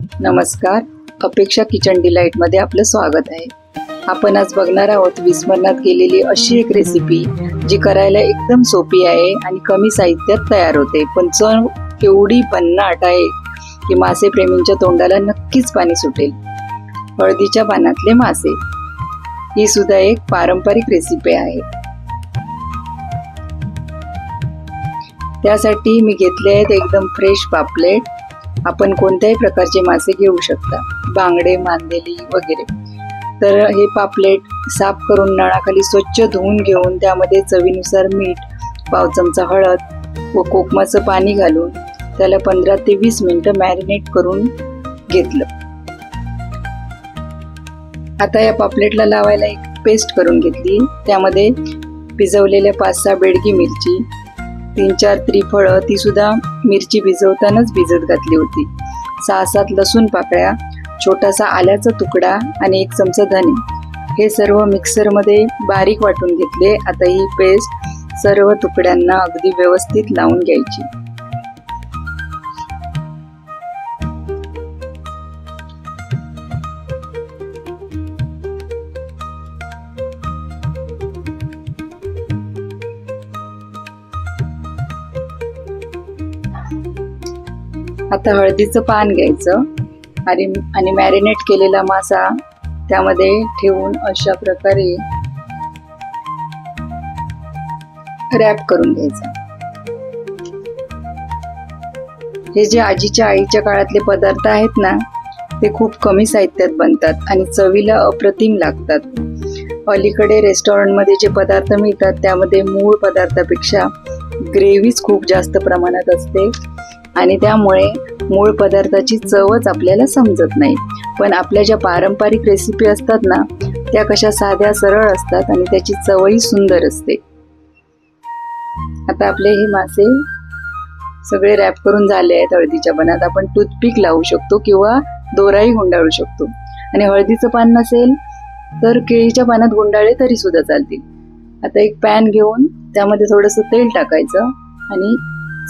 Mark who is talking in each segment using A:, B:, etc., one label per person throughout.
A: नमस्कार, अपेक्षा kitchen delight मध्ये आपलं स्वागत आहे। आपण आज बघणार आहोत विस्मरणात गेलेली अशी एक रेसिपी जी करायला एकदम सोपी आहे आणि कमी साहित्यात तयार होते, पण चव एवढी भन्नाट आहे की मासे प्रेमींच्या तोंडाला नक्कीच पाणी सुटेल। हळदीच्या पानातले मासे ही सुद्धा एक पारंपरिक रेसिपी आहे। त्यासाठी मी घेतले आहेत एकदम फ्रेश पापलेट। आपण कोणत्याही प्रकारचे मासे घेऊ शकता, बांगडे, मांदेली वगैरे। तर हे पापलेट साफ करून नळाखाली स्वच्छ धुवून घेऊन त्यामध्ये चवीनुसार मीठ, पाव चमचा हळद व कोकमाचं पाणी घालून त्याला 15 ते 20 मिनिटं मॅरिनेट करून घेतलं। आता या पापलेटला लावायला एक पेस्ट करून घेतली। त्यामध्ये भिजवलेल्या 5-6 बेडगी मिरची, 3-4 त्रिफळं, ती सुद्धा मिरची भिजवतानाच भिजत घातली होती, 6-7 लसूण पाकळ्या, छोटासा आल्याचा तुकडा आणि 1 चमचा धने, हे सर्व मिक्सर मध्ये बारीक वाटून घेतले। आता ही पेस्ट सर्व तुकड्यांना अगदी व्यवस्थित लावून घ्यायची। आता हळदीचं पान घ्यायचं आणि मॅरिनेट केलेला मासा त्यामध्ये ठेवून अशा प्रकारे रॅप करून घ्यायचा। हे जे आजीच्या आईच्या काळातले पदार्थ आहेत ना, ते खूप कमी साहित्यात बनतात आणि चवीला अप्रतिम लागतात। अलीकडे रेस्टॉरंटमध्ये जे पदार्थ मिळतात त्यामध्ये मूळ पदार्थापेक्षा ग्रेव्हीच खूप जास्त प्रमाणात असते आणि त्यामुळे मूळ पदार्थाची चवच आपल्याला समजत नाही। पण आपल्या ज्या पारंपरिक रेसिपी असतात ना, त्या कशा साध्या सरळ असतात आणि त्याची चवही सुंदर असते। आता आपले हे मासे सगळे रॅप करून झाले आहेत। हळदीच्या पानात आपण टूथपिक लावू शकतो किंवा दोराही गुंडाळू शकतो, आणि हळदीचं पान नसेल तर केळीच्या पानात गुंडाळले तरी सुद्धा चालतील। आता एक पॅन घेऊन त्यामध्ये थोडंसं तेल टाकायचं आणि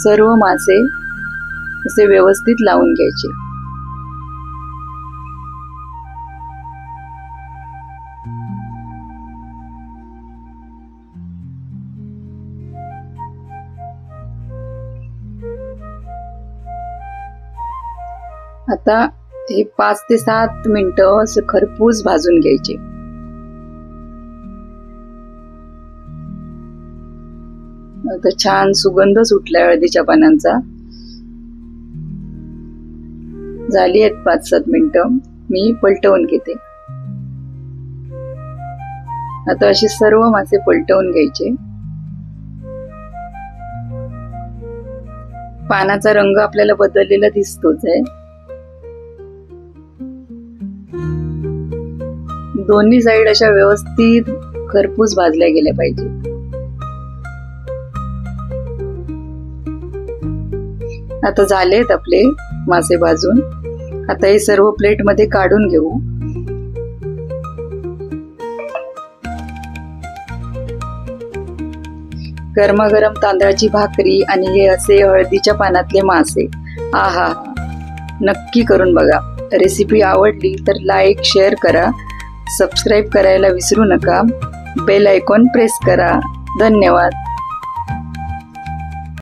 A: सर्व मासे असे व्यवस्थित लावून घ्यायचे। आता हे 5 ते 7 मिनिटं असं खरपूस भाजून घ्यायचे। आता छान सुगंध सुटलाय हळदीच्या पानांचा। झाली आहेत 5-7 मिनिटं, मी पलटवून घेते। आता असे सर्व मासे पलटवून घ्यायचे। पानाचा रंग आपल्याला बदललेला दिसतोच आहे। दोन्ही साइड अशा व्यवस्थित खरपूस भाजल्या गेल्या पाहिजे। आता झालेत आपले मासे भाजून। आता हे सर्व प्लेट मध्ये काढून घेऊ। गरमागरम तांदळाची भाकरी आणि हे असे हळदीच्या पानातले मासे, आहा, नक्की करून बघा। रेसिपी आवडली तर लाईक, शेअर करा, सबस्क्राईब करायला विसरू नका, बेल आयकॉन प्रेस करा। धन्यवाद।